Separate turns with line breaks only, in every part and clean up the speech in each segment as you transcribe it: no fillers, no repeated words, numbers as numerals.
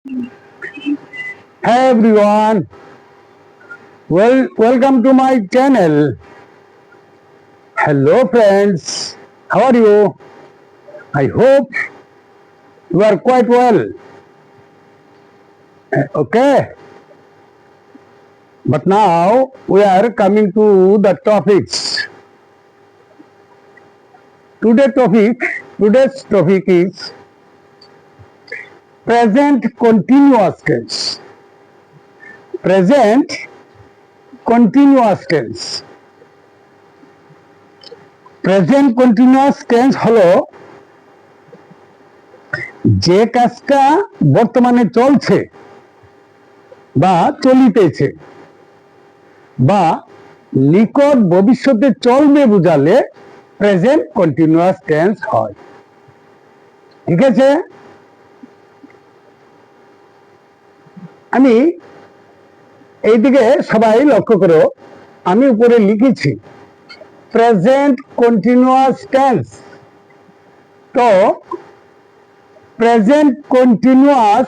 Hey everyone, welcome to my channel. Hello friends, how are you? I hope you are quite well. Okay, but now we are coming to the topics. Today's topic is present continuous tense. Present continuous tense. Present continuous tense হলো যে কাজটা বর্তমানে চলছে বা চলিতেছে বা নিকট ভবিষ্যতে চলবে বোঝালে প্রেজেন্ট কন্টিনিউয়াস টেন্স হয়। ঠিক আছে, আমি এইদিকে সবাই লক্ষ্য করো, আমি উপরে লিখেছি প্রেজেন্ট কন্টিনিউয়াস টেন্স। তো প্রেজেন্ট কন্টিনিউয়াস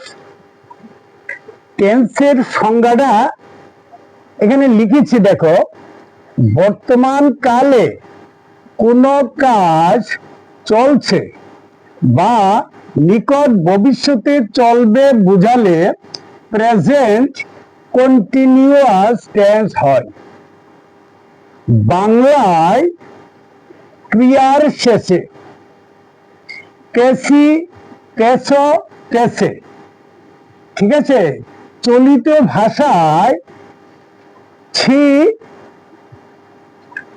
টেন্সের সংজ্ঞাটা এখানে লিখেছি, দেখো, বর্তমান কালে কোনো কাজ চলছে বা নিকট ভবিষ্যতে চলবে বোঝালে প্রেজেন্ট কন্টিনিউয়াস টেন্স হয়। বাংলায় ক্রিয়ার শেষে তেসি, তেসো, তেসে, ঠিক আছে, চলিত ভাষায় ছি,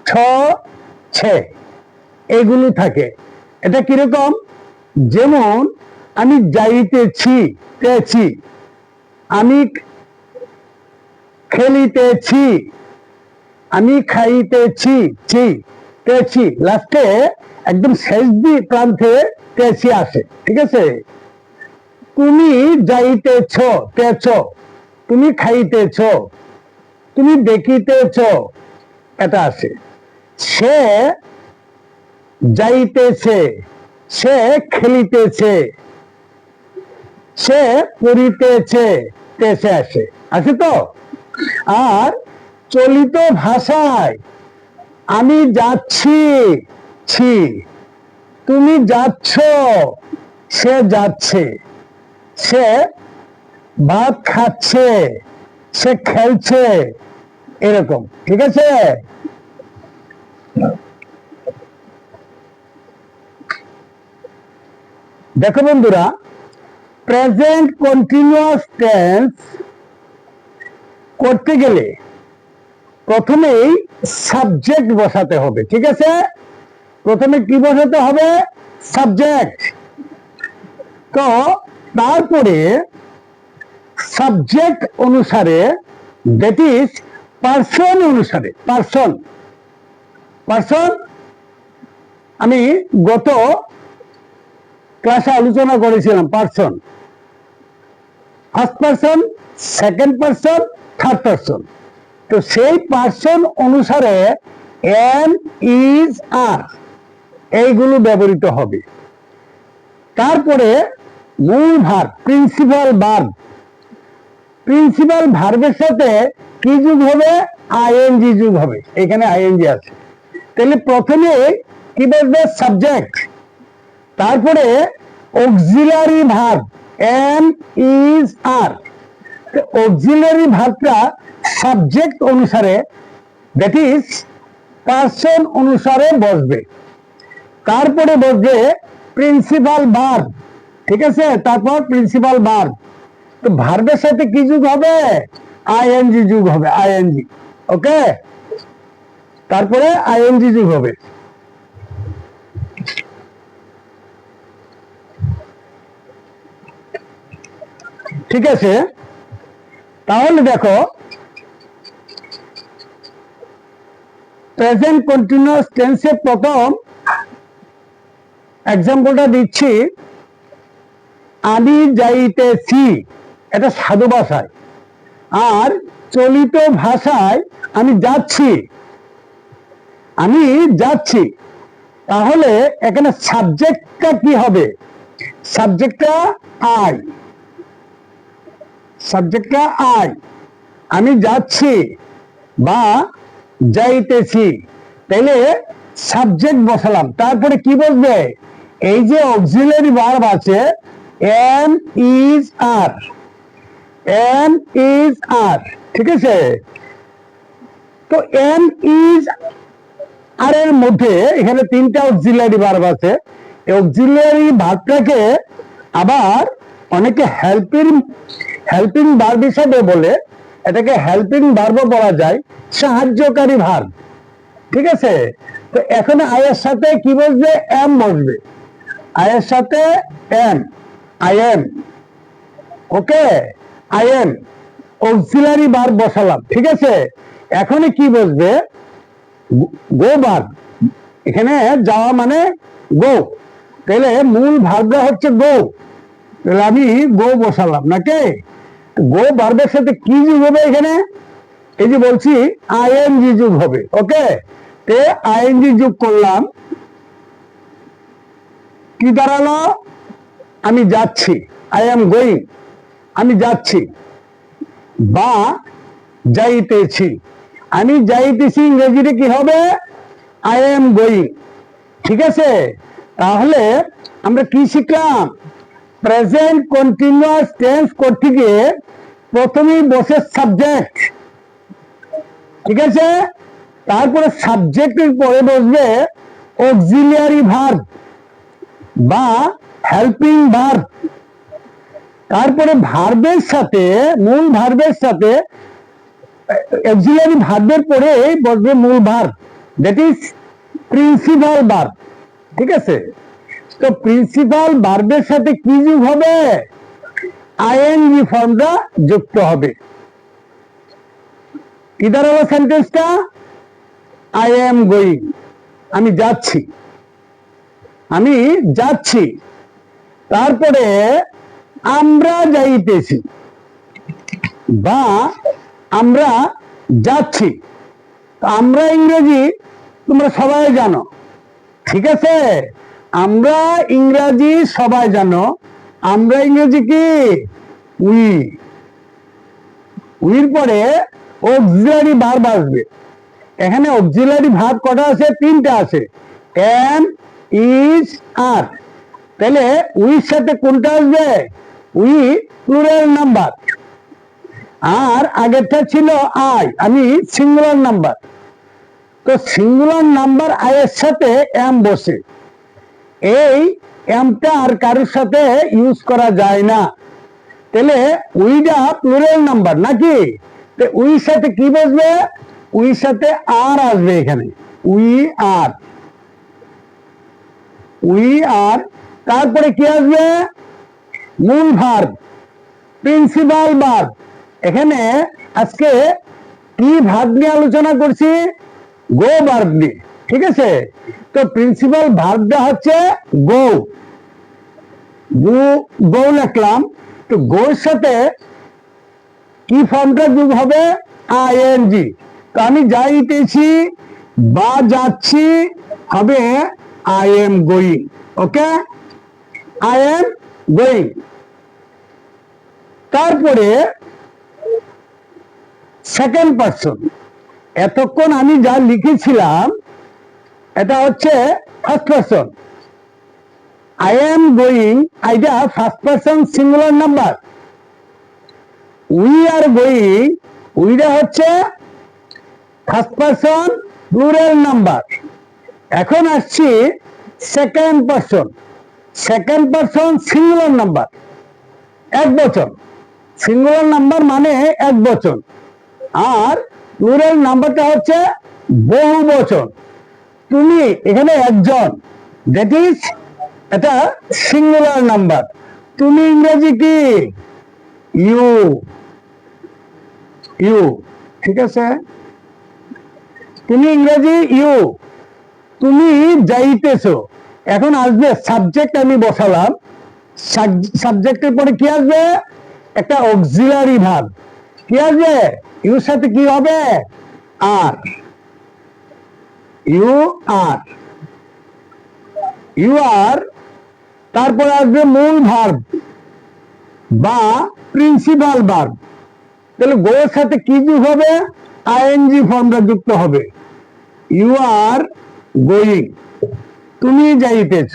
ছ, ছে এগুলো থাকে। এটা কিরকম? যেমন আমি যাইতেছি, তেছি, আমি খেলিতেছি, আমি খাইতেছি, ছি, তেছি, লাস্টে একদম শেষ প্রান্তে তেছি আসে। ঠিক আছে, তুমি যাইতেছ, তেছ, তুমি খাইতেছ, তুমি দেখিতেছ, এটা আসে। সে যাইতেছে, সে খেলিতেছে, সে পড়িতেছে, তেছে আসে, আছে তো। আর চলিত ভাষায় আমি যাচ্ছি, ছি, তুমি যাচ্ছ, সে যাচ্ছে, সে ভাত খাচ্ছে, সে খেলছে, এরকম। ঠিক আছে, দেখো বন্ধুরা, প্রেজেন্ট কন্টিনিউয়াস টেন্স করতে গেলে প্রথমেই সাবজেক্ট বসাতে হবে। ঠিক আছে, প্রথমে কি বসাতে হবে? সাবজেক্ট। তো তারপরে সাবজেক্ট অনুসারে, দ্যাট ইজ পার্সন অনুসারে, পার্সন পার্সন আমি গত ক্লাসে আলোচনা করেছিলাম person, first person, second person, third person. তো সেই পার্সন অনুসারে এম, ইজ, আর এইগুলো ব্যবহৃত হবে। তারপরে মূল ভার্ব, প্রিন্সিপাল ভার্ব, প্রিন্সিপাল ভার্বের সাথে কি যুগ হবে? আইএনজি যুগ হবে। এখানে আইএনজি আছে। তাহলে প্রথমে কি বলবে? সাবজেক্ট, তারপরে auxiliary verb am, is, are. Auxiliary ভার্বটা সাবজেক্ট অনুসারে, দ্যাট ইজ পার্সন অনুসারে বসবে। তারপরে বসবে প্রিন্সিপাল ভার্ব। ঠিক আছে, তারপর প্রিন্সিপাল ভার্ব। তো ভার্বের সাথে কি যুগ হবে? আইএনজি যুগ হবে, আইএনজি। ওকে, তারপরে আইএনজি যুগ হবে। ঠিক আছে, তাহলে দেখো, প্রেজেন্ট কন্টিনিউয়াস টেন্সে প্রথম এক্সাম্পলটা দিচ্ছি, আমি যাইতেছি, এটা সাধু ভাষায়। আর চলিত ভাষায় আমি যাচ্ছি, আমি যাচ্ছি। তাহলে এখানে সাবজেক্টটা কি হবে? সাবজেক্টটা আই, সাবজেক্টটা আই, আমি যাচ্ছি বা যাইতেছি, তাইলে সাবজেক্ট বসালাম, তারপরে কি বসবে? এই যে অক্সিলারি ভার্ব আছে am is are, am is are, ঠিক আছে? তো এম ইজ আর এর মধ্যে এখানে তিনটা অক্সিলারি ভার্ব আছে। অক্সিলারি ভার্বটাকে আবার অনেকে হেল্পিং হেল্পিং ভার্ব হিসাবে বলে, এটাকে হেল্পিং ভার্বও বলা যায়, সাহায্যকারী ভার্ব, ঠিক আছে? তো এখন আয়ের সাথে কি বসবে? এম বসবে, আয়ের সাথে am, I am, okay, I am auxiliary verb বসালাম, ঠিক আছে? এখনই কি বসবে? গো ভার্ব, এখানে যাওয়া মানে গো, তাহলে মূল ভার্বটা হচ্ছে গো, তাহলে আমি গো বসালাম নাকি? গো ভার্বের সাথে কি যুগ হবে এখানে? এই যে বলছি আইএনজি যুগ হবে, ওকে? তে আইএনজি যুগ করলাম, কি দাঁড়ালো? আমি যাচ্ছি, আই এম গোয়িং, আমি যাচ্ছি বা যাইতেছি, আমি যাইতেছি, ইংরেজিতে কি হবে? আই এম গোয়িং, ঠিক আছে? তাহলে আমরা কি শিখলাম? প্রেজেন্ট কন্টিনিউয়াস টেন্স করতে গিয়ে প্রথমেই বসে সাবজেক্ট, ঠিক আছে? তারপরে সাবজেক্টের পরে বসবে অক্সিলিয়ারি ভার্ব বা হেল্পিং ভার্ব, তারপরে ভার্বের সাথে, মূল ভার্বের সাথে অক্সিলিয়ারি ভার্বের পরে বসবে মূল verb, that is principal verb, ঠিক আছে? তো প্রিন্সিপাল ভার্বের সাথে কি যুগ হবে? আইএনজি ফর্মটা যুক্ত হবে। কি দাঁড়ালো সেন্টেন্সটা? আই এম গোয়িং, আমি যাচ্ছি, আমি যাচ্ছি, তারপরে আমরা যাইতেছি বা আমরা যাচ্ছি। আমরা ইংরেজি তোমরা সবাই জানো, ঠিক আছে? আমরা ইংরেজি সবাই জানো, আমরা ইংরেজি কি? উই, উইর পরে অক্সিলারি ভার্ব আসবে। এখানে অক্সিলারি ভার্ব কটা আছে? তিনটা আছে, এম, ইজ, আর। তাহলে উইর সাথে কোনটা আসবে? উই প্লুরাল নাম্বার, আর আগেরটা ছিল আই, আমি সিঙ্গুলার নাম্বার। তো সিঙ্গুলার নাম্বার আই এর সাথে এম বসে, এই এমটা আর কারোর সাথে ইউজ করা যায় না। তাহলে উইটা প্লুরাল নাম্বার নাকি? উইর সাথে কি বসবে? উইর সাথে আর আসবে এখানে, উই আর, উই আর, তারপরে কি আসবে? মূল ভার্ব, প্রিন্সিপাল ভার্ব। এখানে আজকে কি ভার্ব নিয়ে আলোচনা করছি? গো ভার্ব নিয়ে, ঠিক আছে? তো প্রিন্সিপাল ভার্বটা হচ্ছে গো, গো লিখলাম। তো গোর সাথে কি ফর্মটা যোগ হবে? আইএনজি। তো আমি যাইতেছি বা যাচ্ছি হবে I am going, okay, I am going. তারপরে সেকেন্ড পারসন, এতক্ষণ আমি যা লিখেছিলাম এটা হচ্ছে first person. I am going, এটা first person singular number. We are going, উইটা হচ্ছে ফার্স্ট পারসন প্লুরাল নাম্বার। এখন আসছি second person, second person singular number, এক বচন। সিঙ্গুলার নাম্বার মানে এক বচন, আর প্লুরাল নাম্বারটা হচ্ছে বহু বচন। তুমি এখানে একজন, দ্যাট ইজ এটা সিঙ্গুলার নাম্বার। তুমি ইংরেজি কি? ইউ, ইউ, ঠিক আছে? তুমি ইংরেজি ইউ, তুমি যাইতেছো। এখন আসবে সাবজেক্ট, আমি বসালাম, সাবজেক্টের পরে কি আসবে? একটা অক্সিলারি ভার্ব, কি আসবে? ইউর সাথে কি হবে? আর, ইউ আর, ইউ আর, তারপরে আসবে মূল ভার্ব, বা প্রিন্সিপাল ভার্ব, তাহলে গো এর সাথে কি যুক্ত হবে? আইএনজি ফর্মটা যুক্ত হবে। ইউ আর গোয়িং, তুমি যাইতেছ।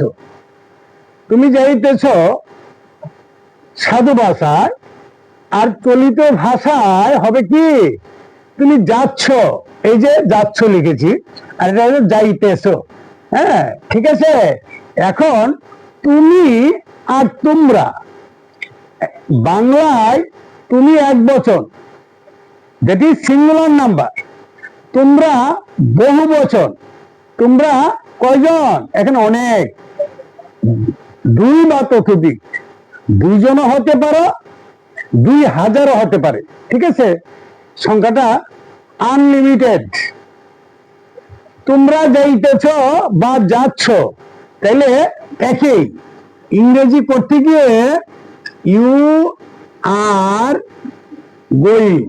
তুমি যাইতেছ সাধু ভাষায়, আর চলিত ভাষায় হবে কি? তুমি যাচ্ছ, এই যে যাচ্ছ লিখেছি, আর এটা হলো যাইতেছ। হ্যাঁ, ঠিক আছে। এখন তুমি আর তোমরা, বাংলায় তুমি এক বচন, যেটি সিঙ্গুলার নাম্বার, তোমরা বহু বচন। তোমরা কয়জন? এখানে অনেক, দুই বা ততোধিক, দুইজনও হতে পারো, 2000ও হতে পারে, ঠিক আছে, সংখ্যাটা আনলিমিটেড। তোমরা যাইতেছ বা যাচ্ছ, তাইলে একই। ইংরেজি করতে গিয়ে ইউ আর গোয়িং।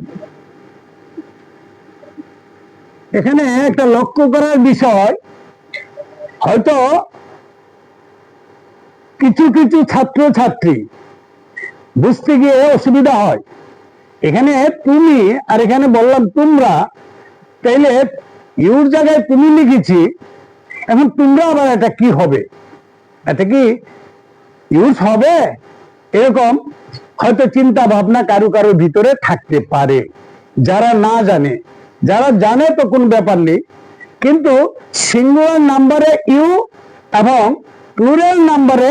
এখানে একটা লক্ষ্য করার বিষয়, হয়তো কিছু কিছু ছাত্র ছাত্রী বুঝতে গিয়ে অসুবিধা হয়। এখানে তুমি আর এখানে বললাম তোমরা, তাইলে ইউর জায়গায় তুমি লিখেছি, এখন তোমরা আবার এটা কি হবে? এটা কি ইউজ হবে? এরকম হয়তো চিন্তা ভাবনা কারো কারো ভিতরে থাকতে পারে, যারা না জানে। যারা জানে তো কোনো ব্যাপার নেই, কিন্তু সিঙ্গুলার নাম্বারে ইউ এবং প্লুরাল নাম্বারে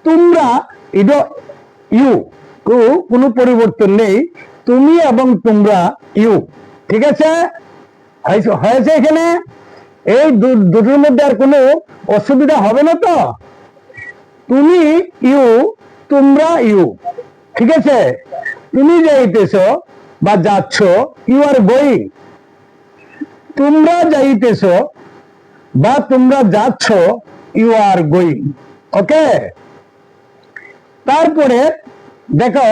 তোমরা, এটা ইউ, কোনো পরিবর্তন নেই, তুমি এবং তোমরা ইউ, ঠিক আছে? হয়েছে এখানে? এই দুটোর মধ্যে আর কোনো অসুবিধা হবে না তো? তুমি ইউ, তোমরা ইউ, ঠিক আছে? তুমি যাইতেছ বা যাচ্ছ, ইউ আর গোয়িং। তোমরা যাইতেছ বা তোমরা যাচ্ছ, ইউ আর গোয়িং। ওকে, তারপরে দেখো,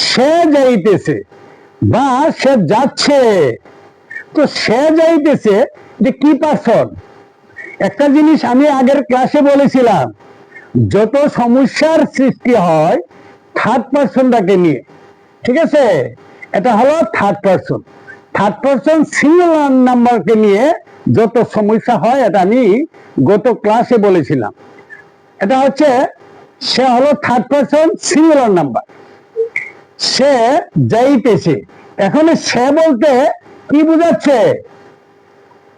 সে যাইতেছে বা সে যাচ্ছে। তো সে যাইতেছে, যে কি পার্সন? একটা জিনিস আমি আগের ক্লাসে বলেছিলাম, যত সমস্যার সৃষ্টি হয় থার্ড পার্সনটাকে নিয়ে, ঠিক আছে? এটা হলো third person. Third person singular নাম্বারকে নিয়ে যত সমস্যা হয়, এটা আমি গত ক্লাসে বলেছিলাম। এটা হচ্ছে, সে হলো থার্ড পার্সন সিঙ্গুলার নাম্বার। সে যাইতেছে, এখন সে বলতে কি বোঝাচ্ছে?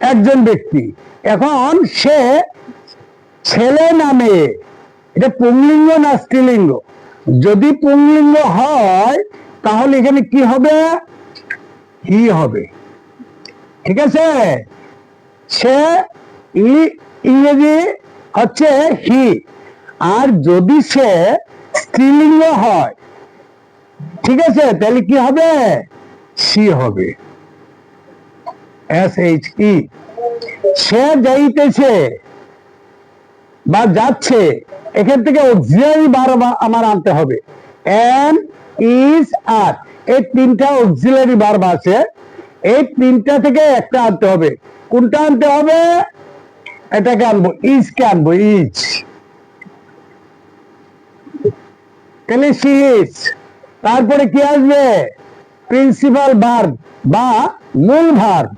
একজন ব্যক্তি। এখন সে ছেলে না মেয়ে? এটা পুংলিঙ্গ না স্ত্রীলিঙ্গ? যদি পুংলিঙ্গ হয় তাহলে এখানে কি হবে? হি হবে, ঠিক আছে? সে ইংরেজি হচ্ছে হি। আর যদি সে স্ত্রীলিঙ্গ হয়, ঠিক আছে, তাহলে কি হবে? সি হবে, SHE। সে যাইতেছে বা যাচ্ছে, এখান থেকে অক্সিলারি ভার্ব আমার আনতে হবে, এন, ইজ, আর। এই তিনটা অক্সিলারি ভার্ব আছে, এই তিনটা থেকে একটা আনতে হবে। কোনটা আনতে হবে? এটাকে আনবো, ইজ কে আনবো, ইজ। তাহলে সি ইজ। তারপরে কি আসবে? প্রিন্সিপাল ভার্ব বা মূল ভার্ব,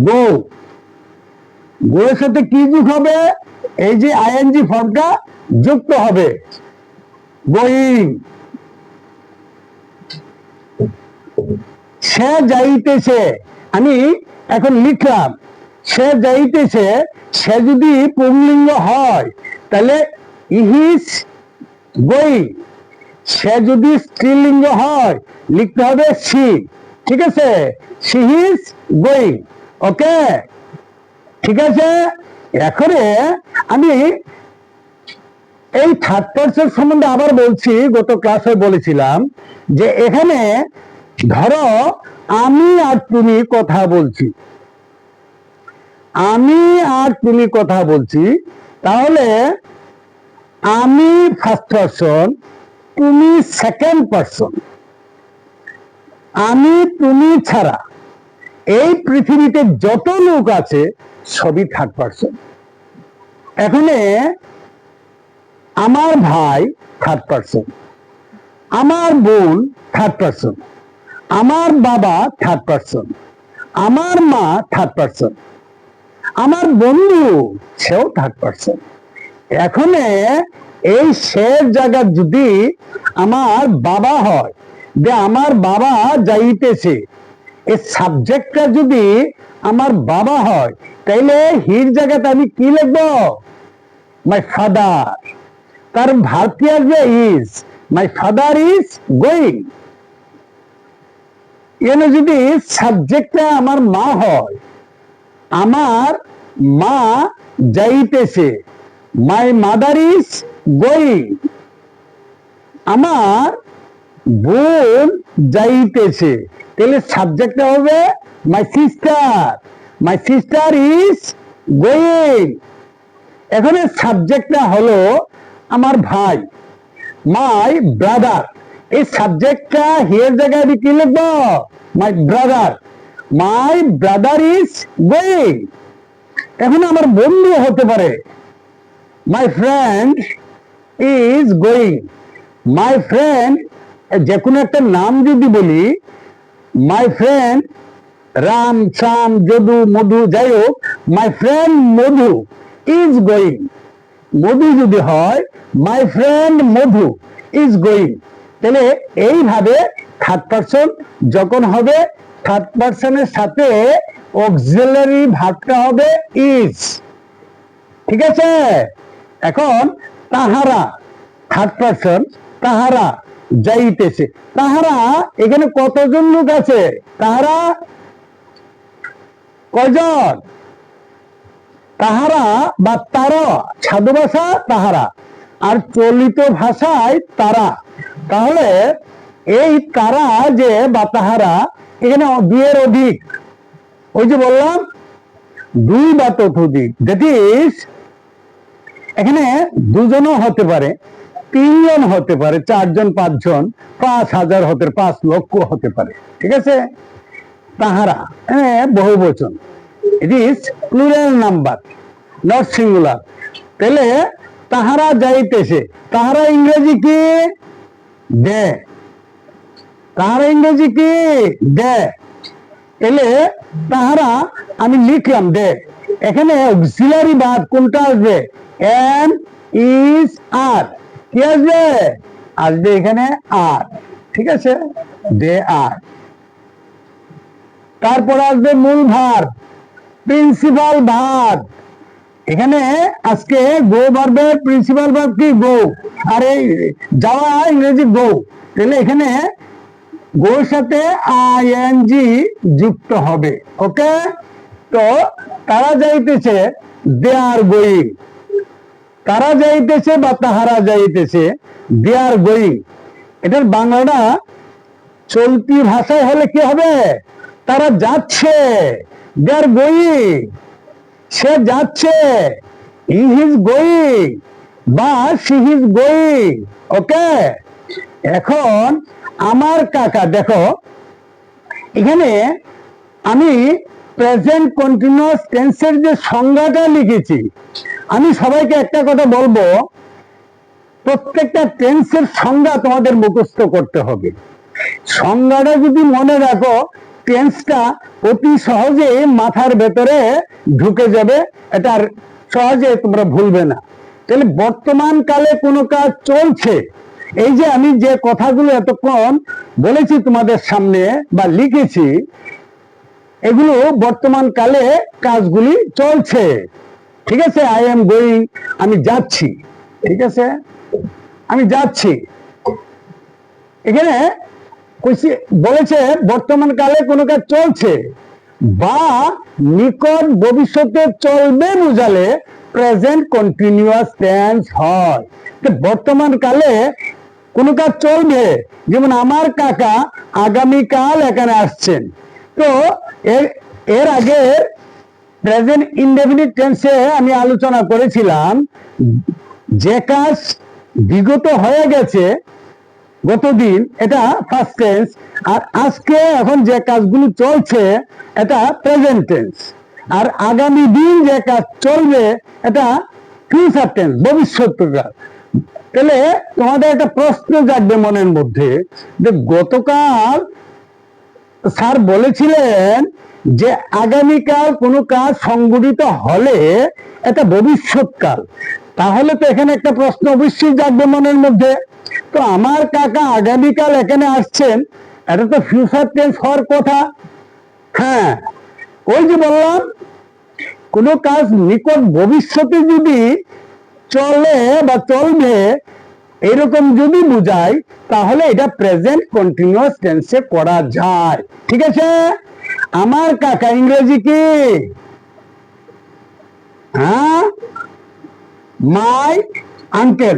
গো। গো এর সাথে কি যুক্ত হবে? এই যে আইএনজি ফর্মটা যুক্ত হবে, গোয়িং। সে যাইতেছে, আমি এখন লিখলাম সে যাইতেছে। সে যদি পুংলিঙ্গ হয় তাহলে ইহিস গোয়িং। সে যদি স্ত্রীলিঙ্গ হয় লিখতে হবে সি, ঠিক আছে? C is going. ওকে, ঠিক আছে। এখানে আমি এই থার্ড পার্সন সম্বন্ধে আবার বলছি, গত ক্লাসে বলেছিলাম যে এখানে ধরো আমি আর তুমি কথা বলছি, আমি আর তুমি কথা বলছি, তাহলে আমি ফার্স্ট পার্সন, তুমি সেকেন্ড পার্সন। আমি তুমি ছাড়া এই পৃথিবীতে যত লোক আছে সবই থার্ড পার্সন। এখানে আমার ভাই থার্ড পার্সন, আমার বোন থার্ড পারসন, আমার বাবা থার্ড পারসন, আমার মা থার্ড পারসন, আমার বন্ধু সেও থার্ড পারসন। এখন এই শেষ জায়গা যদি আমার বাবা হয়, যে আমার বাবা যাইতেছে, এই সাবজেক্টটা যদি আমার বাবা হয়, তাইলে হির জায়গাতে আমি কি লিখবো? My father. তার ভার্ব কি আসবে? Is. My father is going. এখানে যদি সাবজেক্টটা আমার মা হয়, আমার মা যাইতেছে, মাই মাদার ইজ গোয়িং। আমার বোন যাইতেছে, তাহলে সাবজেক্টটা হবে my sister, my sister is going. এখন সাবজেক্টটা হলো আমার ভাই, মাই ব্রাদার। এই সাবজেক্টটা হিয়ার জায়গায় আমি কি লিখবো? My brother, my brother is going. এখন আমার বন্ধু হতে পারে, my friend is going. My friend, যে কোনো একটা নাম যদি বলি, মাই ফ্রেন্ড রাম, শ্যাম, যদু, মধু, যাই হোক, my friend Madhu is going. Madhu যদি হয়, my friend Madhu is going. তাহলে এইভাবে থার্ড পারসন যখন হবে, থার্ড পারসনের সাথে অক্সিলারি ভার্বটা হবে ইজ। ঠিক আছে? এখন তাহারা, থার্ড পারসন, তাহারা যাইতেছে। তাহারা, এখানে কতজন লোক আছে? তাহারা কয়জন? তাহারা বা তারা সাধু ভাষা তাহারা, আর চলিত ভাষায় তারা। তাহলে এই তারা যে বা তাহারা, এখানে দুইয়ের অধিক, ওই যে বললাম দুই বা ততোধিক, দ্যাট ইজ এখানে দুজনও হতে পারে, তিনজন হতে পারে, চারজন, পাঁচজন, 5,000 হতে পারে, 5 লক্ষ হতে পারে। ঠিক আছে? তাহারা বহু বচন, it is plural number, not singular. তাহলে তাহারা যাইতেছে, তাহারা ইংরেজি কি? দে। তাহারা ইংরেজি কি? দে। তাহলে তাহারা আমি লিখলাম দে। এখানে অক্সিলারি ভার্ব কোনটা আসবে? এম, ইজ, আর। কি আসবে? আসবে এখানে আর। ঠিক আছে? দে আর। তারপর আসবে মূল ভার্ব, প্রিন্সিপাল ভার্ব। এখানে আজকে গো ভার্বের প্রিন্সিপাল ভার্ব কি? গো। আর এই যাওয়া ইংরেজি গো। তাহলে এখানে গোর সাথে আইএনজি যুক্ত হবে। ওকে? তো তারা যাইতেছে, দে আর গোয়িং। তারা যাইতেছে বা তাহারা যাইতেছে, দে আর গোয়িং। এটার বাংলাটা চলতি ভাষায় হলে কি হবে? তারা যাচ্ছে, দে আর গোয়িং। সে যাচ্ছে, হি ইজ গোয়িং বা শি ইজ গোয়িং। ওকে? এখন আমার কাকা, দেখো এখানে আমি প্রেজেন্ট কন্টিনিউয়াস টেন্সের যে সংজ্ঞাটা লিখেছি, আমি সবাইকে একটা কথা বলবো, প্রত্যেকটা টেন্সের সংজ্ঞা তোমাদের মুখস্থ করতে হবে। সংজ্ঞাটা যদি মনে রাখো, টেন্সটা অতি সহজে মাথার ভেতরে ঢুকে যাবে, এটা সহজে তোমরা ভুলবে না। তাহলে বর্তমান কালে কোনো কাজ চলছে, এই যে আমি যে কথাগুলো এতক্ষণ বলেছি তোমাদের সামনে বা লিখেছি, এগুলো বর্তমান কালে কাজগুলি চলছে। ঠিক আছে? আই এম গোয়িং, আমি যাচ্ছি। ঠিক আছে? আমি যাচ্ছি। এখানে বলেছে বর্তমান কালে কোনো কাজ চলছে বা নিকট ভবিষ্যতে চলবে বুঝালে প্রেজেন্ট কন্টিনিউয়াস টেন্স হয়। বর্তমান কালে কোনো কাজ চলবে, যেমন আমার কাকা আগামীকাল এখানে আসছেন। তো এর আগে প্রেজেন্ট ইনডেফিনিট টেন্সে আমি আলোচনা করেছিলাম, যে কাজ বিগত হয়ে গেছে গতদিন, এটা ফার্স্ট টেন্স। আর আজকে এখন যে কাজগুলো চলছে, এটা প্রেজেন্ট টেন্স। আর আগামী দিন যে কাজ চলবে, এটা ফিউচার টেন্স, ভবিষ্যৎ কাল। তাহলে তোমাদের একটা প্রশ্ন জাগবে মনের মধ্যে যে গতকাল স্যার বলেছিলেন যে আগামীকাল কোনো কাজ সংগঠিত হলে এটা ভবিষ্যৎকাল, তাহলে তো এখানে একটা প্রশ্ন অবশ্যই জাগবে মনের মধ্যে। তো আমার কাকা আগামীকাল এখানে আসছেন, এটা তো ফিউচার টেন্স হওয়ার কথা। হ্যাঁ, ওই যে বললাম কোনো কাজ নিকট ভবিষ্যতে যদি চলে বা চলবে এরকম যদি বুঝায় তাহলে এটা প্রেজেন্ট কন্টিনিউয়াস টেন্সে করা যায়। ঠিক আছে, আমার কাকা ইংরেজি কি? হ্যাঁ, মাই আঙ্কেল,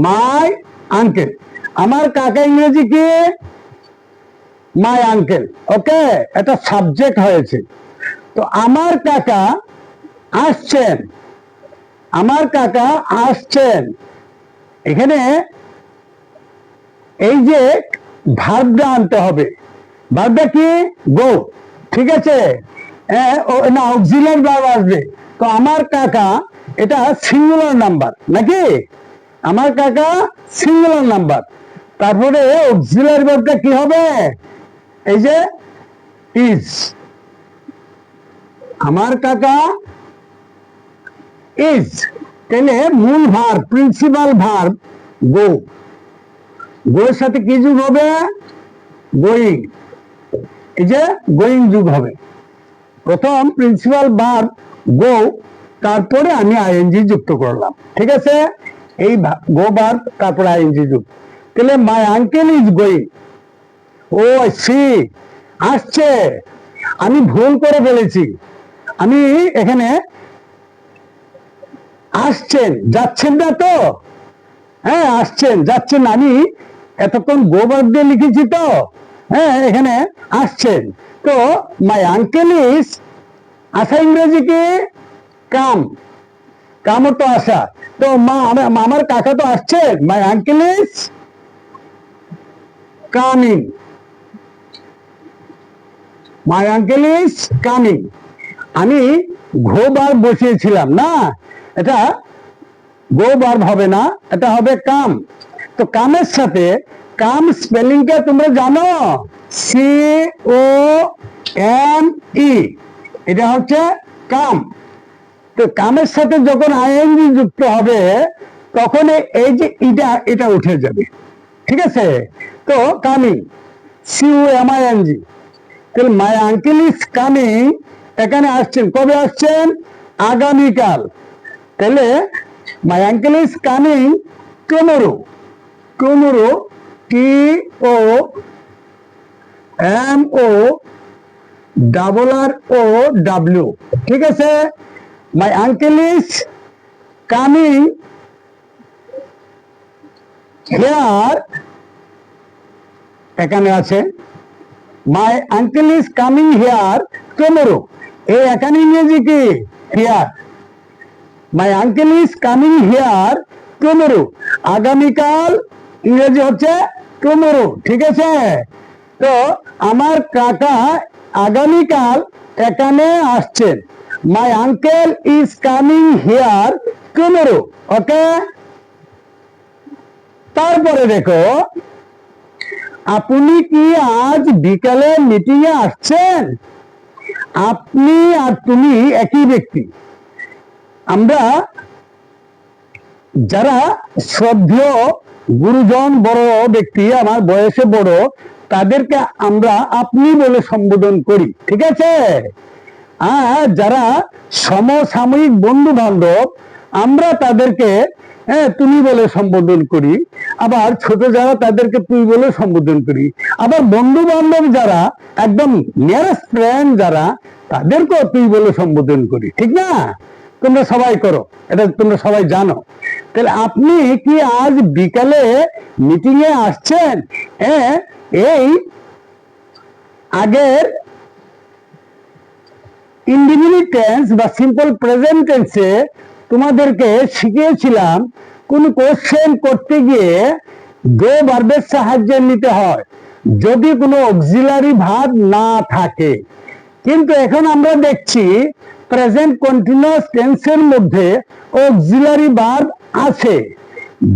মাই আঙ্কেল। আমার কাকা ইংরেজি কি? My uncle. ওকে, এটা সাবজেক্ট হয়েছে। তো আমার কাকা আসছেন, আমার কাকা আসছেন, এখানে এই যে ভার্বটা আনতে হবে। ভার্বটা কি? গো। ঠিক আছে, না অক্সিলারি ভার্ব আসবে। তো আমার কাকা এটা সিঙ্গুলার নাম্বার নাকি? আমার কাকা সিঙ্গুলার নাম্বার, তারপরে অক্সিলারি ভার্বটা কি হবে? এই যে ইজ। আমার কাকা ইজ, তাহলে মূল ভার্ব প্রিন্সিপাল ভার্ব গো, গো এর সাথে কি যুগ হবে? গোয়িং। এই যে গোয়িং যুগ হবে। প্রথম প্রিন্সিপাল ভার্ব গো, তারপরে আমি আইএনজি যুক্ত করলাম। ঠিক আছে, এই গো ভার্ব তারপরে আইএনজি যুগ। তাহলে মাই আঙ্কেল ইজ গোয়িং। ও সি আসছে, আমি ভুল করে ফেলেছি। আমি এখানে আসছেন যাচ্ছেন না তো, হ্যাঁ আসছেন যাচ্ছেন, আমি এতক্ষণ গো ভার্ব দিয়ে লিখেছি তো, হ্যাঁ এখানে আসছেন। তো মাই আঙ্কেল ইজ, আসা ইংরেজি কি? কাম। কামও তো আসা। তো আমার কাকা তো আসছেন, my uncle is coming, my uncle is coming. আমি ঘো ভার্ব বসিয়েছিলাম না, এটা গো ভার্ব হবে না, এটা হবে কাম। তো কামের সাথে, কাম স্পেলিংটা তোমরা জানো, সি ও এম ই, এটা হচ্ছে কাম। তো কামের সাথে যখন আইএনজি যুক্ত হবে তখন এই যে এটা উঠে যাবে। ঠিক আছে, তো coming, C O M I N G. তাহলে মাই আঙ্কেল ইজ কামিং, এখানে আসছেন, কবে আসছেন? আগামীকাল। তাহলে my uncle is coming tomorrow, tomorrow, T O M O double R O W. ঠিক আছে, my uncle is coming here, এখানে আছে my uncle is coming here tomorrow. এই এখানে ইংরেজি কি? Here. My uncle is coming here tomorrow, আগামীকাল ইংরেজি হচ্ছে টুমরো। ঠিক আছে, তো আমার কাকা আগামীকাল এখানে আসছেন, my uncle is coming here tomorrow. Okay, তারপরে দেখো, আপনি কি আজ বিকালে মিটিং এ আসছেন? আপনি আর তুমি একই ব্যক্তি। আমরা যারা শ্রদ্ধেয় গুরুজন, বড় ব্যক্তি, আমার বয়সে বড়, তাদেরকে আমরা আপনি বলে সম্বোধন করি। ঠিক আছে, আর যারা সমসাময়িক বন্ধু বান্ধব আমরা তাদেরকে তুমি বলে সম্বোধন করি। আবার ছোট যারা তাদেরকে তুই বলে সম্বোধন করি। আবার বন্ধু বান্ধব যারা একদম নিয়ারেস্ট ফ্রেন্ড যারা, তাদেরকেও তুই বলে সম্বোধন করি। ঠিক না? তোমরা সবাই করো, এটা তোমরা সবাই জানো। তাহলে আপনি কি আজ বিকালে মিটিং এ আসছেন? এই আগের ইনডিফিনিট টেন্স বা সিম্পল প্রেজেন্ট টেন্সে তোমাদেরকে শিখিয়েছিলাম কোন কোশ্চেন করতে গিয়ে গো ভার্বের সাহায্য নিতে হয় যদি কোনো অক্সিলারি ভার্ব না থাকে। কিন্তু এখন আমরা দেখছি প্রেজেন্ট কন্টিনিউয়াস টেন্সের মধ্যে অক্সিলারি ভার্ব আছে।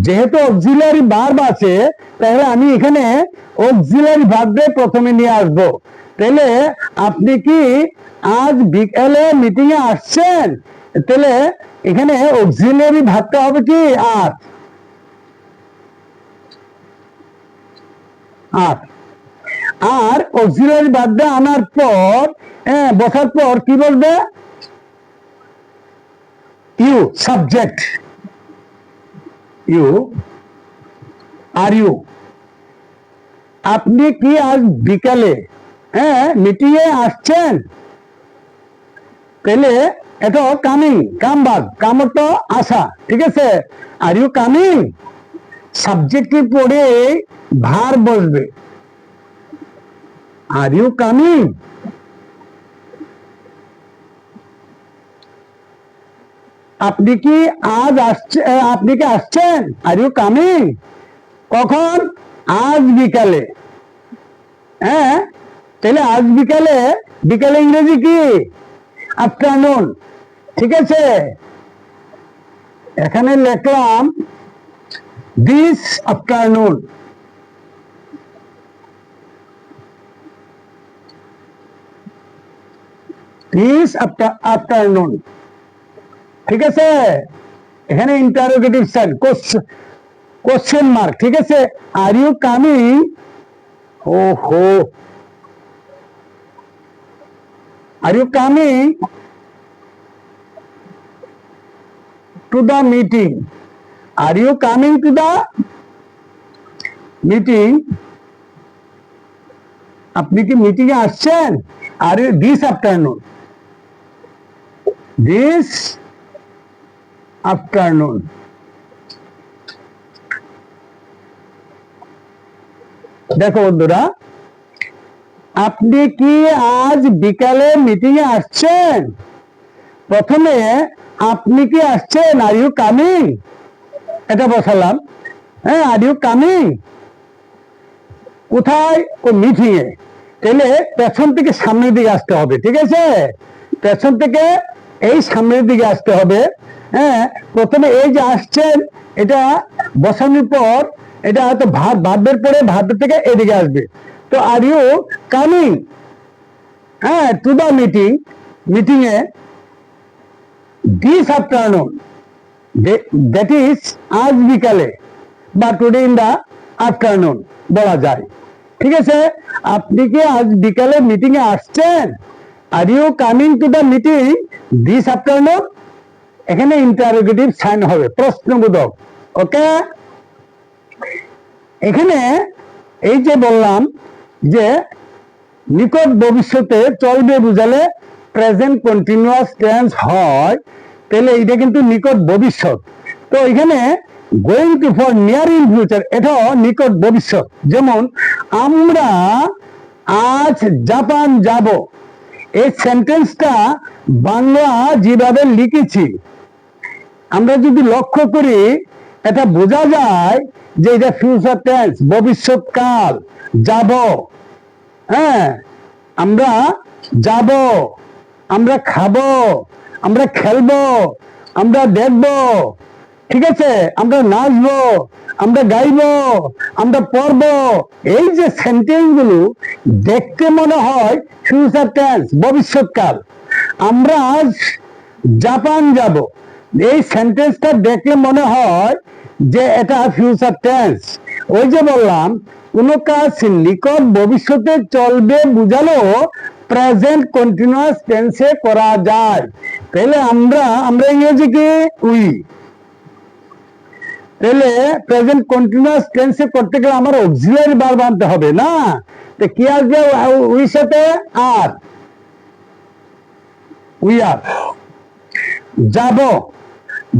যেহেতু অক্সিলারি ভার্ব আছে, তাহলে আমি এখানে অক্সিলারি ভার্বটা প্রথমে নিয়ে আসবো। তাহলে আপনি কি আজ বিকেলে মিটিং এ আসছেন? তাহলে এখানে অক্সিলারি ভার্বটা হবে কি আর। আর অক্সিলারি ভার্বটা আনার পর বসার পর কি বলবে? You, subject. You, are you. আপনি কি আজ বিকালে মিটিং এ আসছেন? তাহলে এটা কামিং, কামবাগ, কামত আসা, ঠিক আছে। আর ইউ কামিং, সাবজেক্টের পরে ভার্ব বসবে। Are you coming? আপনি কি আজ আসছেন? আপনি কি আসছেন? Are you coming? কখন? আজ বিকালে। তাহলে আজ বিকালে, বিকালে ইংরেজি কি? আফটারনুন, ঠিক আছে। এখানে লিখলাম দিস আফটারনুন। দিস আফটারনুন, ঠিক আছে। এখানে ইন্টারোগেটিভ সাইন, কোশ্চেন মার্ক, ঠিক আছে। Are you coming? ওহো, are you coming to the meeting? Are you coming to the meeting? আপনি কি মিটিং এ আসছেন? Are you this afternoon? This afternoon. দেখো বন্ধুরা, আপনি কি আজ বিকালে মিটিং এ আসছেন? প্রথমে আপনি কি আসছেন, আর ইউ কামিং, এটা বসালাম। আর ইউ কামিং কোথায়? ও মিটিং এ। তাহলে পেছন থেকে সামনের দিকে আসতে হবে, ঠিক আছে। পেছন থেকে এই সামনের দিকে আসতে হবে। প্রথমে এই যে আসছেন, এটা বসানোর পর এটা হয়তো ভার্বের পরে ভার্বের থেকে এদিকে আসবে। তো are you coming to the meeting, meeting এ দিস আফটারনুন, দ্যাট ইজ আজ বিকালে, বা টুডে ইন দা আফটারনুন বলা যায়, ঠিক আছে। আপনি কি আজ বিকালে মিটিং এ আসছেন? Are you coming to the meeting this afternoon? এখানে ইন্টারোগেটিভ সাইন হবে, প্রশ্নবোধক। ওকে। এখানে এই যে বললাম যে নিকট ভবিষ্যতে চলবে বুঝালে প্রেজেন্ট কন্টিনিউয়াস টেন্স হয়, তাহলে এটা কিন্তু নিকট ভবিষ্যৎ। তো এখানে going two for near in future, এটাও নিকট ভবিষ্যৎ। যেমন আমরা আজ জাপান যাব, এই সেন্টেন্সটা বাংলা যেভাবে লিখেছি, আমরা যদি লক্ষ্য করি, এটা বোঝা যায় যে এটা ফিউচার টেন্স, ভবিষ্যৎকাল। যাব, আমরা যাব, আমরা খাবো, আমরা খেলবো, আমরা দেখবো, ঠিক আছে, আমরা নাচবো, আমরা গাইবো, আমরা পড়বো। এই যে সেন্টেন্স গুলো দেখতে মনে হয় ফিউচার টেন্স, ভবিষ্যৎকাল। আমরা আজ জাপান যাব, এই সেন্টেন্সটা দেখলে মনে হয় যে এটা ফিউচার টেন্স। ওই যে বললাম, কোন কাজ নিকট ভবিষ্যতে চলবে বুঝালো প্রেজেন্ট কন্টিনিউয়াস টেন্সে করা যায়। তাহলে আমরা ইংরেজি কি? উই। তাহলে প্রেজেন্ট কন্টিনিউয়াস টেন্সে করতে গেলে আমার অক্সিলারি ভার্ব আনতে হবে না? তো কি আসবে উই সাথে? আর, উই আর। যাব,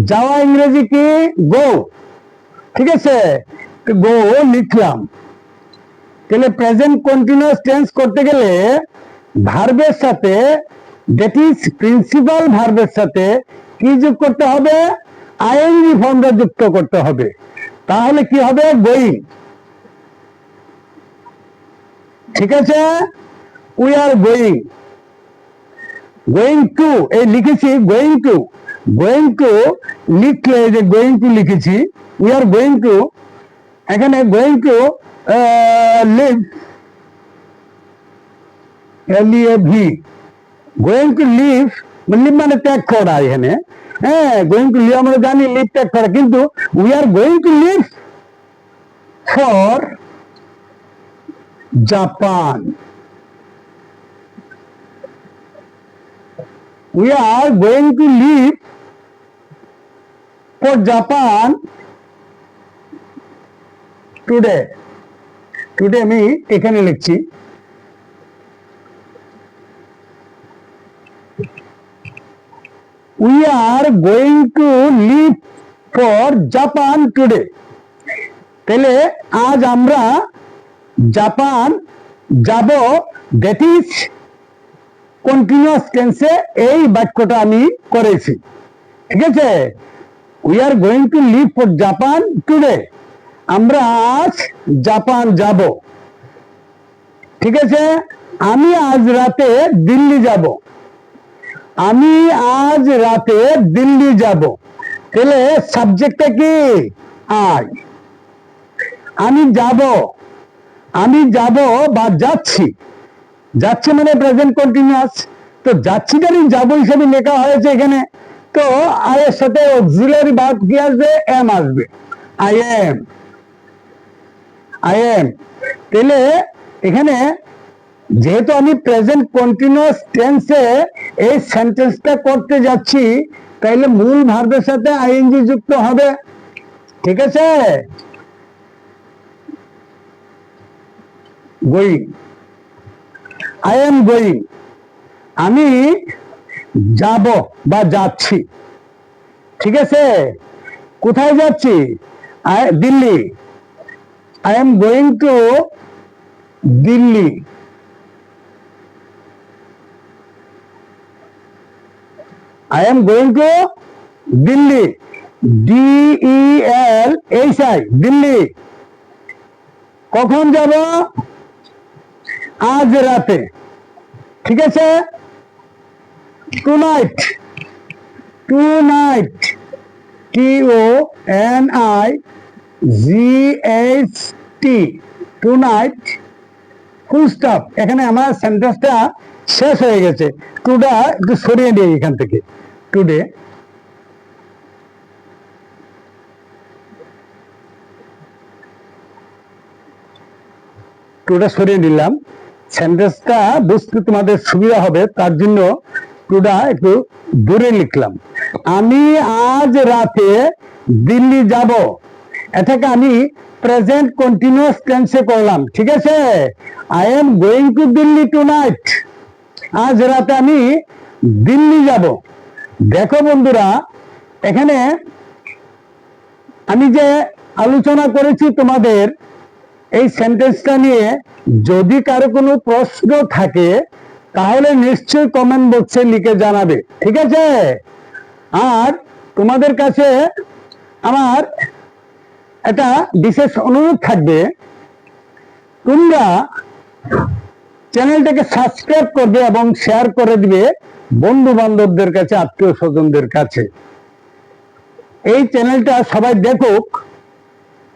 যাওয়া ইংরেজি কি? গো, ঠিক আছে। গো লিখলাম। তাহলে প্রেজেন্ট কন্টিনিউয়াস টেন্স করতে গেলে ভার্বের সাথে, দ্যাট ইজ প্রিন্সিপাল ভার্বের সাথে কি যোগ করতে হবে? আইএনজি ফর্মটা যুক্ত করতে হবে। তাহলে কি হবে? গোয়িং, ঠিক আছে। We are going. Going to এই লিখেছি গোয়িং টু লিখলে যে গোয়িং টু লিখেছি, উই আর গোয়িং টু, এখানে going to leave, LEAV, going to leave, leave মানে ত্যাগ করা এখানে। হ্যাঁ, গোয়িং টু লিভ আমরা জানি লিভ ত্যাগ করা, কিন্তু we are going to leave for Japan. We are going to leave for Japan today. Today আমি এখানে লিখছি, we are going to leave for Japan today. তাহলে আজ আমরা জাপান যাব, দ্যাট ইজ কন্টিনিউয়াস টেন্সে এই বাক্যটা আমি করেছি, ঠিক আছে। We are going to leave for Japan today, আমরা আজ জাপান যাব, ঠিক আছে। আমি আজ রাতে দিল্লি যাব, আমি আজ রাতে দিল্লি যাব, তাহলে সাবজেক্টটা কি আই। আমি যাব বা যাচ্ছি, যাচ্ছে মানে প্রেজেন্ট কন্টিনিউয়াস, তো যাচ্ছিটারই যাব হিসেবে লেখা হয়েছে এখানে। তো আই এর সাথে অক্সিলারি ভার্ব কি আসবে? এম আসবে, আই এম। তাহলে এখানে যেহেতু আমি প্রেজেন্ট কন্টিনিউয়াস টেন্সে এই সেন্টেন্সটা করতে যাচ্ছি, তাইলে মূল ভার্বের সাথে আইএনজি যুক্ত হবে, ঠিক আছে। গোয়িং, আই এম গোয়িং, আমি যাব বা যাচ্ছি, ঠিক আছে। কোথায় যাচ্ছি? Delhi, I am going to Delhi. I am going to Delhi, DELHI, Delhi. কখন যাব? আজ রাতে, ঠিক আছে। Tonight, TONIGHT, tonight, full stop. এখানে আমার সেন্টেন্সটা শেষ হয়ে গেছে, টুডা একটু সরিয়ে দিই এখান থেকে, টুডে। টুডা সরিয়ে দিলাম, সেন্টেন্সটা বুঝতে তোমাদের সুবিধা হবে, তার জন্য টুডা একটু দূরে লিখলাম। আমি আজ রাতে দিল্লি যাব, এটাকে আমি প্রেজেন্ট কন্টিনিউয়াস টেন্সে করলাম, ঠিক আছে। I am going to Delhi tonight, আজ রাতে আমি দিল্লি যাব। দেখো বন্ধুরা, এখানে আমি যে আলোচনা করেছি তোমাদের এই সেন্টেন্সটা নিয়ে, যদি কারো কোনো প্রশ্ন থাকে তাহলে নিশ্চয়ই কমেন্ট বক্সে লিখে জানাবে, ঠিক আছে। আর তোমাদের কাছে আমার একটা বিশেষ অনুরোধ থাকবে, তোমরা চ্যানেলটাকে সাবস্ক্রাইব করবে এবং শেয়ার করে দিবে বন্ধু বান্ধবদের কাছে, আত্মীয় স্বজনদের কাছে। এই চ্যানেলটা সবাই দেখুক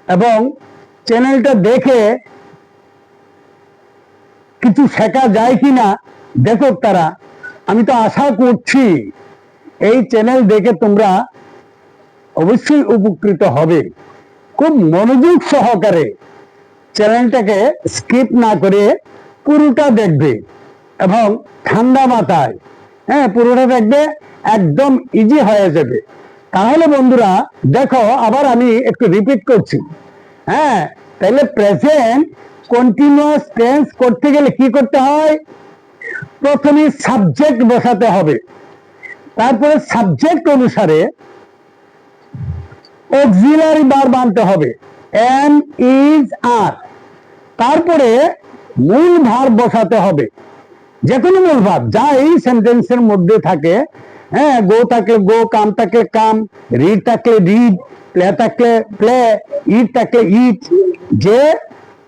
এবং চ্যানেলটা দেখে কিছু শেখা যায় কিনা দেখুক তারা। আমি তো আশা করছি এই চ্যানেল দেখে তোমরা অবশ্যই উপকৃত হবে। খুব মনোযোগ সহকারে চ্যানেলটাকে স্কিপ না করে পুরোটা দেখবে এবং ঠান্ডা মাথায়, হ্যাঁ, পুরোটা দেখবে, একদম ইজি হয়ে যাবে। তাহলে বন্ধুরা দেখো, আবার আমি একটু রিপিট করছি, হ্যাঁ। তাহলে প্রেজেন্ট কন্টিনিউয়াস টেন্স করতে গেলে কি করতে হয়? প্রথমে সাবজেক্ট বসাতে হবে, তারপরে সাবজেক্ট অনুসারে অক্সিলারি ভার্ব আনতে হবে, এম, ইজ, আর। তারপরে মূল ভার্ব বসাতে হবে, যে কোনো মূল ভার্ব যা এই সেন্টেন্সের মধ্যে থাকে, হ্যাঁ। গো থাকলে গো, কাম থাকলে কাম, রিড থাকলে রিড, প্লে থাকলে প্লে, ইট থাকলে ইট, যে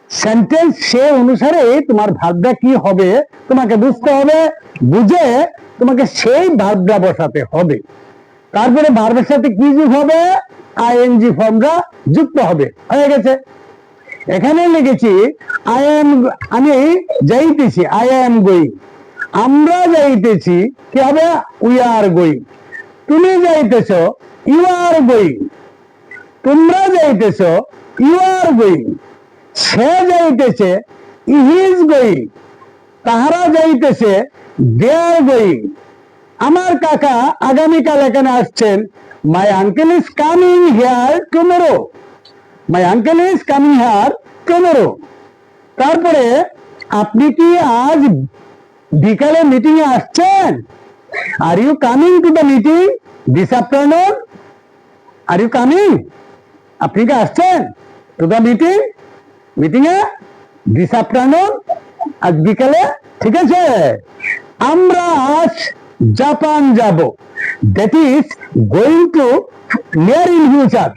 সেন্টেন্স সে অনুসারে তোমার ভার্বটা কি হবে তোমাকে বুঝতে হবে, বুঝে তোমাকে সেই ভার্বটা বসাতে হবে। তারপরে ভার্বের সাথে কি যুক্ত হবে? আইএনজি ফর্মটা যুক্ত হবে। হয়ে গেছে। এখানে লিখেছি আমি যাইতেছি, আই এম গোয়িং। আমরা যাইতেছি, কি হবে? We are going. তুমি যাইতেছ, ইউ আর গোয়িং। তোমরা যাইতেছ, ইউ আর গোয়িং। সে যাইতেছে, হি ইজ গোয়িং। তাহারা যাইতেছে, দে আর গোয়িং। আমার কাকা আগামীকাল এখানে আসছেন, my uncle is coming here tomorrow. My uncle is coming here tomorrow. তারপরে আপনি কি আজ বিকালে মিটিং এ আসছেন? Are you coming to the meeting this afternoon? Are you coming? আপনি কি আসছেন টু দ্য মিটিং? মিটিং এ দিস আফটারনুন, আজ বিকালে? ঠিক আছে। আমরা আজ জাপান যাব, that is going to near in future,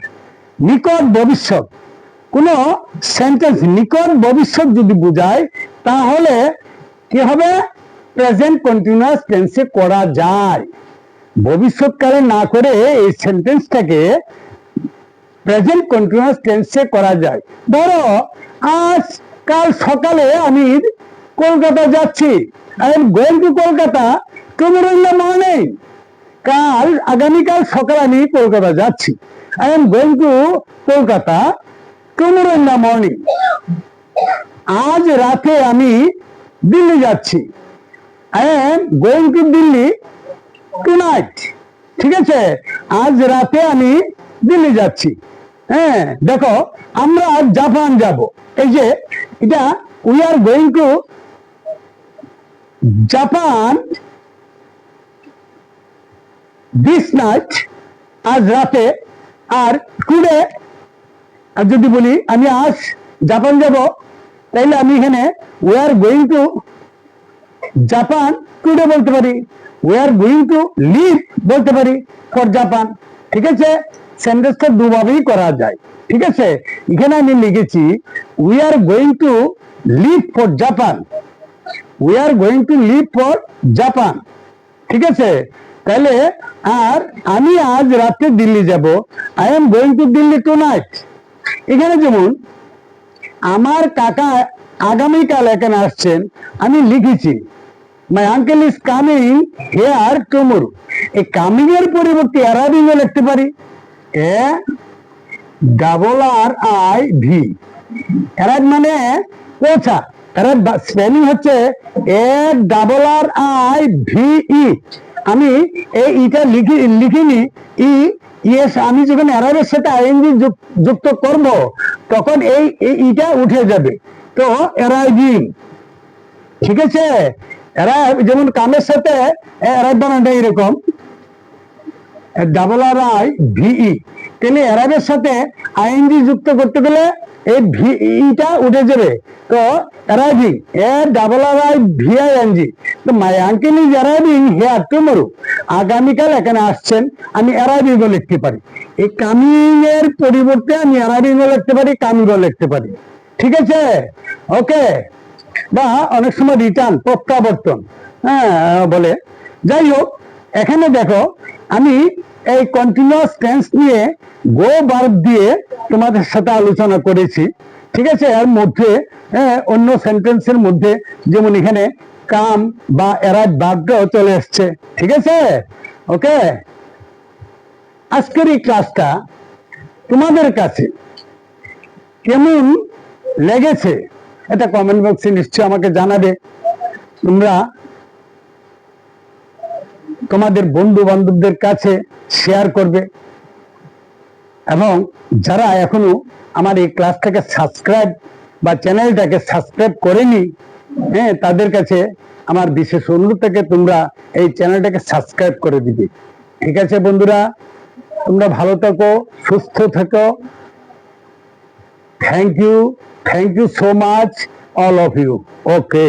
নিকট ভবিষ্যৎ। কোন সেন্টেন্স নিকট ভবিষ্যৎ যদি বোঝায় তাহলে কি হবে? প্রেজেন্ট কন্টিনিউয়াস টেন্সে করা যায়। ভবিষ্যৎকালে না করে এই সেন্টেন্সটাকে প্রেজেন্ট কন্টিনিউয়াস টেন্সে করা যায়। ধরো আজ কাল সকালে আমি কলকাতা যাচ্ছি, I am going two Kolkata tomorrow in the morning. আগামীকাল সকালে আমি কলকাতা যাচ্ছি, I am going two Kolkata tomorrow in the morning. আজ রাতে আমি দিল্লি যাচ্ছি, I am going to Delhi tonight. ঠিক আছে, আজ রাতে আমি দিল্লি যাচ্ছি। হ্যাঁ, দেখো আমরা আজ জাপান যাব, এই যে এটা we are going to Japan this night, আজ রাতে। আর টুডে যদি বলি আমি আজ জাপান যাব, তাইলে আমি এখানে we are going to Japan today বলতে পারি, we are going to leave বলতে পারি ফর জাপান। ঠিক আছে, সেন্টেন্সটা দুভাবেই করা যায়। ঠিক আছে, এখানে আমি লিখেছি we are going to leave for Japan, we are going to leave for Japan. ঠিক আছে, তাহলে আর আমি আজ রাতে দিল্লি যাব, I am going to Delhi tonight. এখানে যেমন আমার কাকা আগামীকাল এখানে আসছেন, আমি লিখেছি my uncle is coming here tomorrow. এই কামিং এর পরিবর্তে অ্যারাইভিং ও লিখতে পারি, A double R I V. Arrive মানে পৌঁছা, অ্যারাইভ স্পেলিং হচ্ছে A double R I V E. আমি এই ইটা লিখিনি ই, ইয়েস। আমি যখন অ্যারাইভের সাথে আইএনজি যুক্ত করব তখন এই ইটা উঠে যাবে, তো অ্যারাইভিং। ঠিক আছে, অ্যারাইভ যেমন কামের সাথে অ্যারাইভ বানানটা এরকম ডাবল আর আই ভিই, তাহলে অ্যারাইভের সাথে আইএনজি যুক্ত করতে গেলে এই ভিইটা উঠে যাবে, তো arriving A double R I V I N G. তো my uncle is arriving here tomorrow. আগামীকাল এখানে আসছেন, আমি অ্যারাইভিং ও লিখতে পারি। এই কামিং এর পরিবর্তে আমি অ্যারাইভিং ও লিখতে পারি, কামিং ও লিখতে পারি। ঠিক আছে, ওকে। বা অনেক সময় রিটার্ন, প্রত্যাবর্তন বলে। যাই হোক, এখানে দেখো আমি এই কন্টিনিউয়াস টেন্স নিয়ে গো ভার্ব দিয়ে তোমাদের সাথে আলোচনা করেছি। ঠিক আছে, এর মধ্যে অন্য সেন্টেন্সের মধ্যে যেমন এখানে কাম বা অ্যারাইভ ভার্বটাও চলে এসছে। ঠিক আছে, ওকে। আজকের এই ক্লাসটা তোমাদের কাছে কেমন লেগেছে এটা কমেন্ট বক্সে নিশ্চয়ই আমাকে জানাবে। তোমরা তোমাদের বন্ধু বান্ধবদের কাছে শেয়ার করবে, এবং যারা এখনো আমার এই ক্লাসটাকে সাবস্ক্রাইব বা চ্যানেলটাকে সাবস্ক্রাইব করেনি, তাদের কাছে আমার বিশেষ অনুরোধ থেকে তোমরা এই চ্যানেলটাকে সাবস্ক্রাইব করে দিবে। ঠিক আছে বন্ধুরা, তোমরা ভালো থাকো, সুস্থ থাকো। Thank you so much all of you. Okay.